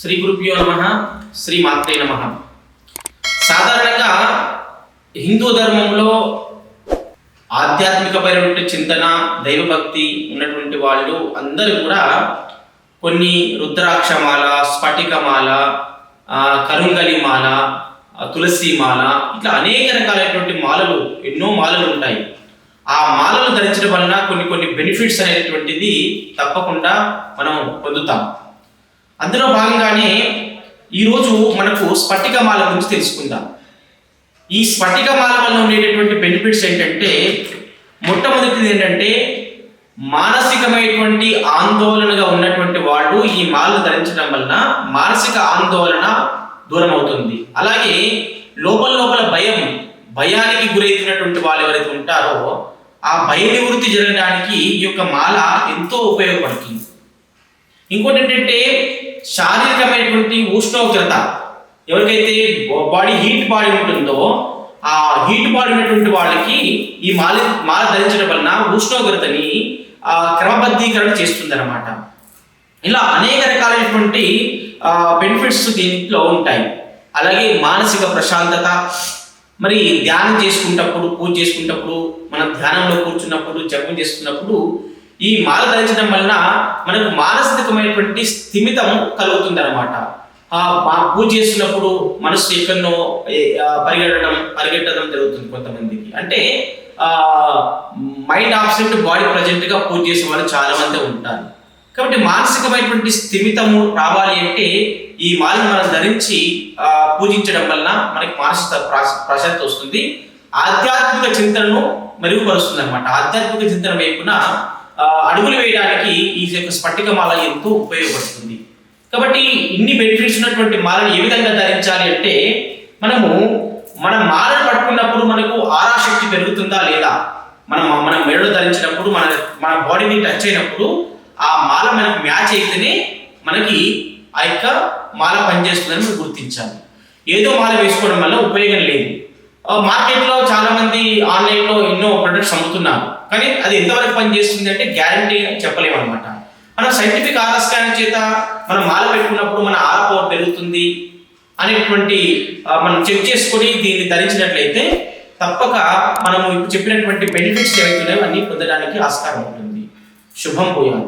శ్రీ గురుభ్యో నమః శ్రీ మాత్రే నమః. సాధారణంగా హిందూ ధర్మంలో ఆధ్యాత్మికమైనటువంటి చింతన, దైవభక్తి ఉన్నటువంటి వాళ్ళు అందరూ కూడా కొన్ని రుద్రాక్షమాల, స్ఫటికమాల, కరుంగలి మాల, తులసి మాల, ఇట్లా అనేక రకాలైనటువంటి మాలలు, ఎన్నో మాలలు ఉంటాయి. ఆ మాలలు ధరించడం వలన కొన్ని బెనిఫిట్స్ అనేటువంటిది తప్పకుండా మనం పొందుతాం. అందులో భాగంగానే ఈరోజు మనకు స్ఫటికమాల గురించి తెలుసుకుందాం. ఈ స్ఫటికమాల వల్ల ఉండేటటువంటి బెనిఫిట్స్ ఏంటంటే, మొట్టమొదటిది ఏంటంటే మానసికమైనటువంటి ఆందోళనగా ఉన్నటువంటి వాళ్ళు ఈ మాలను ధరించడం వలన మానసిక ఆందోళన దూరం అవుతుంది. అలాగే లోపల భయానికి గురైతున్నటువంటి వాళ్ళు ఎవరైతే ఉంటారో ఆ భయ నివృత్తి జరగడానికి ఈ యొక్క మాల ఎంతో ఉపయోగపడుతుంది. ఇంకోటి ఏంటంటే శారీరకమైనటువంటి ఉష్ణోగ్రత, ఎవరికైతే హీట్ బాడీ ఉంటుందో ఆ హీట్ బాడీ ఉన్నటువంటి వాళ్ళకి ఈ మాల ధరించడం వలన ఉష్ణోగ్రతని క్రమబద్ధీకరణ చేస్తుంది అన్నమాట. ఇలా అనేక రకాలైనటువంటి బెనిఫిట్స్ దీంట్లో ఉంటాయి. అలాగే మానసిక ప్రశాంతత, మరి ధ్యానం చేసుకున్నప్పుడు, పూజ చేసుకున్నప్పుడు, మన ధ్యానంలో కూర్చున్నప్పుడు, జపం చేసుకున్నప్పుడు ఈ మాల ధరించడం వలన మనకు మానసికమైనటువంటి స్థిమితం కలుగుతుంది అనమాట. పూజ చేస్తున్నప్పుడు మనసు ఎక్కడో పరిగెట్టడం జరుగుతుంది కొంతమందికి. అంటే మైండ్ ఆబ్సెంట్, బాడీ ప్రజెంట్ గా పూజ చేసే వాళ్ళు చాలా మంది ఉంటారు. కాబట్టి మానసికమైనటువంటి స్థిమితము రావాలి అంటే ఈ మాలను మనం ధరించి పూజించడం వలన మనకి మానసిక ప్రశాంతత వస్తుంది. ఆధ్యాత్మిక చింతనను మెరుగుపరుస్తుంది అనమాట. ఆధ్యాత్మిక చింతన వైపున అడుగులు వేయడానికి ఈ యొక్క స్ఫటికమాల ఎంతో ఉపయోగపడుతుంది. కాబట్టి ఇన్ని బెనిఫిట్స్ ఉన్నటువంటి మాలను ఏ విధంగా ధరించాలి అంటే, మన మాలను పట్టుకున్నప్పుడు మనకు ఆరాశక్తి పెరుగుతుందా లేదా, మన మెడలో ధరించినప్పుడు మన బాడీని టచ్ అయినప్పుడు ఆ మాల మనకు మ్యాచ్ అయితేనే మనకి ఆ యొక్క మాల పనిచేస్తుందని మనం గుర్తించాలి. ఏదో మాల వేసుకోవడం వల్ల ఉపయోగం లేదు. మార్కెట్లో చాలా మంది ఆన్లైన్లో ఎన్నో ప్రొడక్ట్స్ అమ్ముతున్నారు, కానీ అది ఎంతవరకు పనిచేస్తుంది అంటే గ్యారంటీ చెప్పలేము అనమాట. మనం సైంటిఫిక్ ఆరా స్కాన్ చేత మనం మాల పెట్టుకున్నప్పుడు మన ఆరా పవర్ పెరుగుతుంది అనేటువంటి మనం చెక్ చేసుకొని దీన్ని ధరించినట్లయితే తప్పక మనం ఇప్పుడు చెప్పినటువంటి బెనిఫిట్స్ ఏవైతున్నాయో అన్ని పొందడానికి ఆస్కారం ఉంటుంది. శుభం పోయాలి.